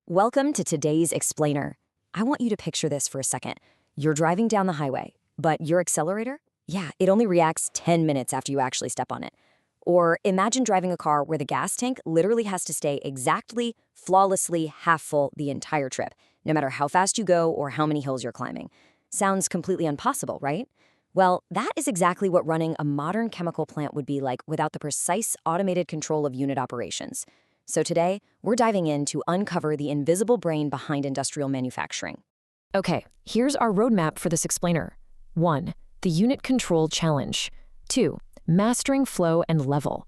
Welcome to today's explainer. I want you to picture this for a second. You're driving down the highway, but your accelerator? Yeah, it only reacts 10 minutes after you actually step on it. Or imagine driving a car where the gas tank literally has to stay exactly, flawlessly half full the entire trip, no matter how fast you go or how many hills you're climbing. Sounds completely impossible, right? Well, that is exactly what running a modern chemical plant would be like without the precise automated control of unit operations. So today, we're diving in to uncover the invisible brain behind industrial manufacturing. Okay, here's our roadmap for this explainer. 1. The unit control challenge. 2. Mastering flow and level.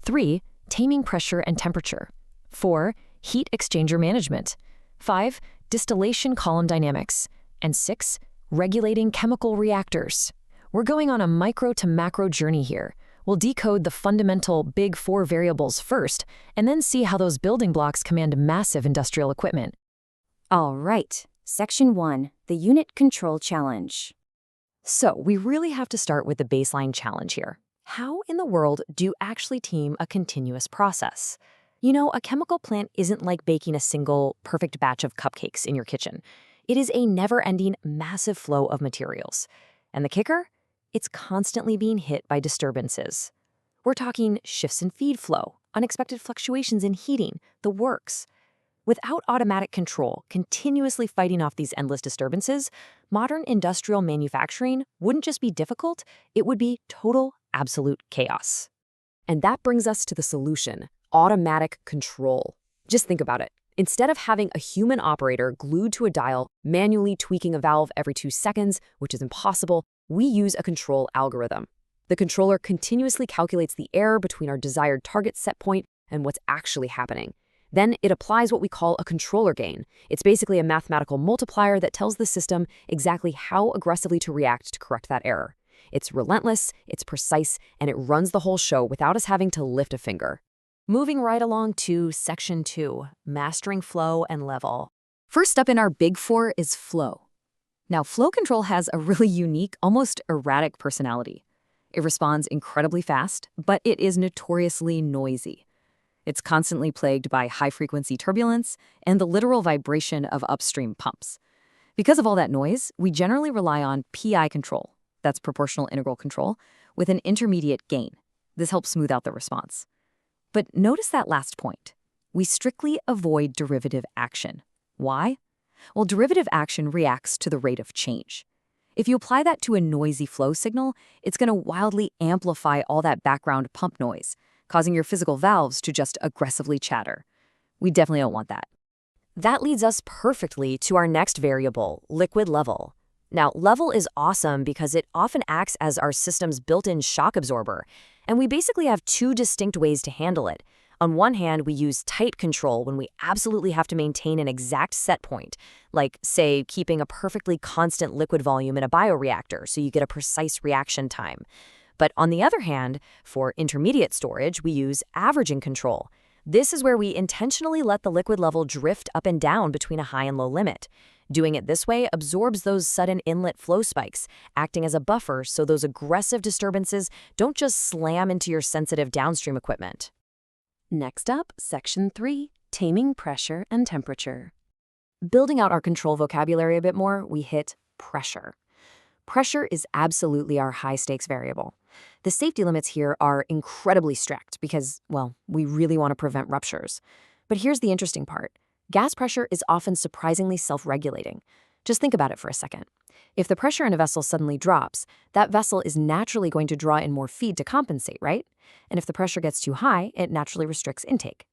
3. Taming pressure and temperature. 4. Heat exchanger management. 5. Distillation column dynamics. And 6. Regulating chemical reactors. We're going on a micro to macro journey here. We'll decode the fundamental big 4 variables first, and then see how those building blocks command massive industrial equipment. All right, Section 1, the Unit Control Challenge. So we really have to start with the baseline challenge here. How in the world do you actually team a continuous process? You know, a chemical plant isn't like baking a single perfect batch of cupcakes in your kitchen. It is a never-ending, massive flow of materials. And the kicker? It's constantly being hit by disturbances. We're talking shifts in feed flow, unexpected fluctuations in heating, the works. Without automatic control, continuously fighting off these endless disturbances, modern industrial manufacturing wouldn't just be difficult, it would be total, absolute chaos. And that brings us to the solution: automatic control. Just think about it. Instead of having a human operator glued to a dial, manually tweaking a valve every 2 seconds, which is impossible, we use a control algorithm. The controller continuously calculates the error between our desired target set point and what's actually happening. Then it applies what we call a controller gain. It's basically a mathematical multiplier that tells the system exactly how aggressively to react to correct that error. It's relentless, it's precise, and it runs the whole show without us having to lift a finger. Moving right along to Section 2, Mastering Flow and Level. First up in our Big 4 is flow. Now, flow control has a really unique, almost erratic personality. It responds incredibly fast, but it is notoriously noisy. It's constantly plagued by high-frequency turbulence and the literal vibration of upstream pumps. Because of all that noise, we generally rely on PI control, that's proportional integral control, with an intermediate gain. This helps smooth out the response. But notice that last point. We strictly avoid derivative action. Why? Well, derivative action reacts to the rate of change. If you apply that to a noisy flow signal, it's going to wildly amplify all that background pump noise, causing your physical valves to just aggressively chatter. We definitely don't want that. That leads us perfectly to our next variable, liquid level. Now, level is awesome because it often acts as our system's built-in shock absorber, and we basically have 2 distinct ways to handle it. On one hand, we use tight control when we absolutely have to maintain an exact set point, like, say, keeping a perfectly constant liquid volume in a bioreactor so you get a precise reaction time. But on the other hand, for intermediate storage, we use averaging control. This is where we intentionally let the liquid level drift up and down between a high and low limit. Doing it this way absorbs those sudden inlet flow spikes, acting as a buffer so those aggressive disturbances don't just slam into your sensitive downstream equipment. Next up, Section 3, Taming pressure and temperature. Building out our control vocabulary a bit more, we hit pressure. Pressure is absolutely our high-stakes variable. The safety limits here are incredibly strict because, well, we really want to prevent ruptures. But here's the interesting part. Gas pressure is often surprisingly self-regulating. Just think about it for a second. If the pressure in a vessel suddenly drops, that vessel is naturally going to draw in more feed to compensate, right? And if the pressure gets too high, it naturally restricts intake.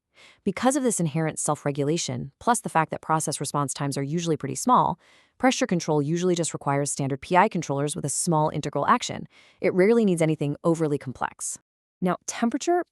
Because of this inherent self-regulation, plus the fact that process response times are usually pretty small, pressure control usually just requires standard PI controllers with a small integral action. It rarely needs anything overly complex. Now, temperature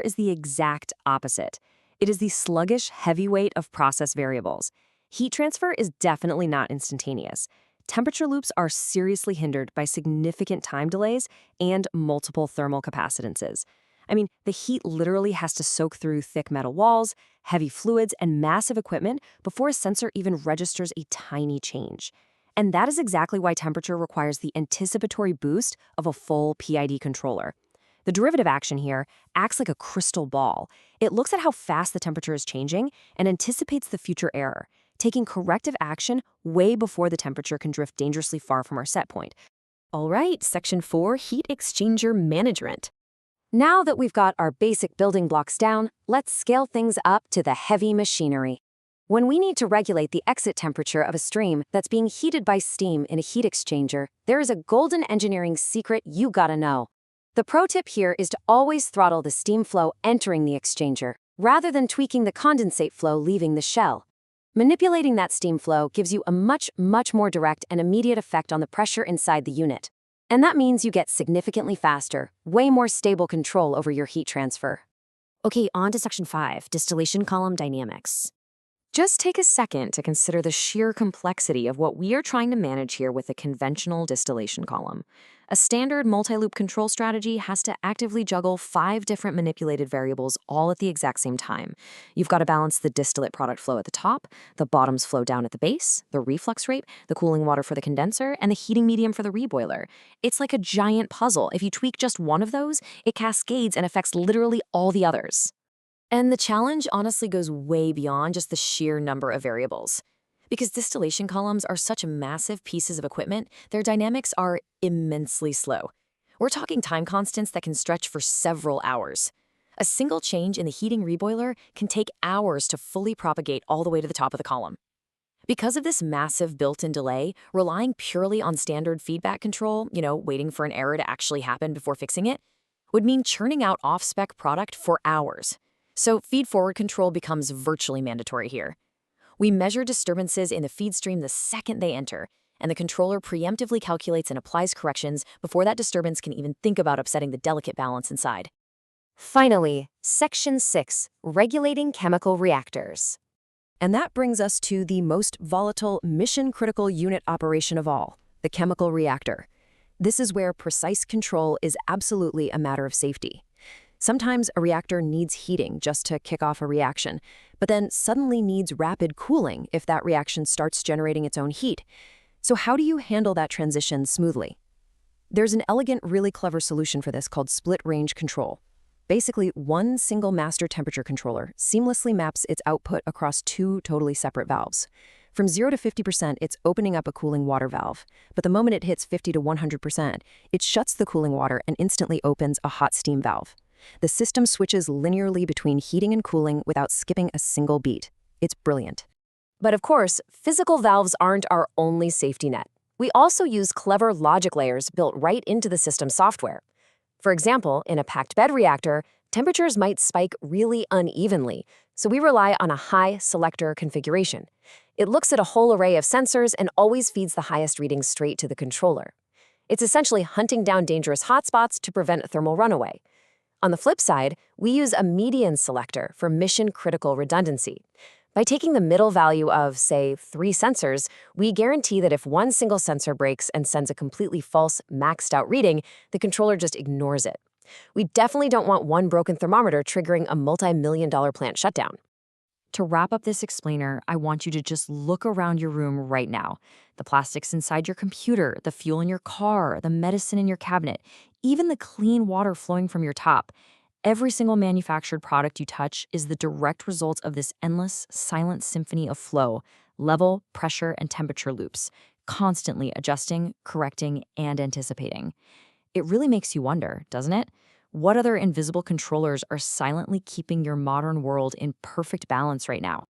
is the exact opposite. It is the sluggish heavyweight of process variables. Heat transfer is definitely not instantaneous. Temperature loops are seriously hindered by significant time delays and multiple thermal capacitances. I mean, the heat literally has to soak through thick metal walls, heavy fluids, and massive equipment before a sensor even registers a tiny change. And that is exactly why temperature requires the anticipatory boost of a full PID controller. The derivative action here acts like a crystal ball. It looks at how fast the temperature is changing and anticipates the future error, taking corrective action way before the temperature can drift dangerously far from our set point. All right, Section 4, Heat Exchanger Management. Now that we've got our basic building blocks down, let's scale things up to the heavy machinery. When we need to regulate the exit temperature of a stream that's being heated by steam in a heat exchanger, there is a golden engineering secret you gotta know. The pro tip here is to always throttle the steam flow entering the exchanger, rather than tweaking the condensate flow leaving the shell. Manipulating that steam flow gives you a much more direct and immediate effect on the pressure inside the unit. And that means you get significantly faster, way more stable control over your heat transfer. Okay, on to Section 5, Distillation Column Dynamics. Just take a second to consider the sheer complexity of what we are trying to manage here with a conventional distillation column. A standard multi-loop control strategy has to actively juggle 5 different manipulated variables all at the exact same time. You've got to balance the distillate product flow at the top, the bottoms flow down at the base, the reflux rate, the cooling water for the condenser, and the heating medium for the reboiler. It's like a giant puzzle. If you tweak just one of those, it cascades and affects literally all the others. And the challenge honestly goes way beyond just the sheer number of variables. Because distillation columns are such massive pieces of equipment, their dynamics are immensely slow. We're talking time constants that can stretch for several hours. A single change in the heating reboiler can take hours to fully propagate all the way to the top of the column. Because of this massive built-in delay, relying purely on standard feedback control, waiting for an error to actually happen before fixing it, would mean churning out off-spec product for hours. So feed-forward control becomes virtually mandatory here. We measure disturbances in the feed stream the second they enter, and the controller preemptively calculates and applies corrections before that disturbance can even think about upsetting the delicate balance inside. Finally, Section 6, Regulating Chemical Reactors. And that brings us to the most volatile, mission-critical unit operation of all, the chemical reactor. This is where precise control is absolutely a matter of safety. Sometimes a reactor needs heating just to kick off a reaction, but then suddenly needs rapid cooling if that reaction starts generating its own heat. So how do you handle that transition smoothly? There's an elegant, really clever solution for this called split-range control. Basically, one single master temperature controller seamlessly maps its output across 2 totally separate valves. From 0 to 50%, it's opening up a cooling water valve, but the moment it hits 50 to 100%, it shuts the cooling water and instantly opens a hot steam valve. The system switches linearly between heating and cooling without skipping a single beat. It's brilliant. But of course, physical valves aren't our only safety net. We also use clever logic layers built right into the system software. For example, in a packed bed reactor, temperatures might spike really unevenly, so we rely on a high selector configuration. It looks at a whole array of sensors and always feeds the highest readings straight to the controller. It's essentially hunting down dangerous hotspots to prevent thermal runaway. On the flip side, we use a median selector for mission-critical redundancy. By taking the middle value of, say, 3 sensors, we guarantee that if one single sensor breaks and sends a completely false, maxed-out reading, the controller just ignores it. We definitely don't want one broken thermometer triggering a multi-million-dollar plant shutdown. To wrap up this explainer, I want you to just look around your room right now. The plastics inside your computer, the fuel in your car, the medicine in your cabinet, even the clean water flowing from your top. Every single manufactured product you touch is the direct result of this endless, silent symphony of flow, level, pressure, and temperature loops, constantly adjusting, correcting, and anticipating. It really makes you wonder, doesn't it? What other invisible controllers are silently keeping your modern world in perfect balance right now?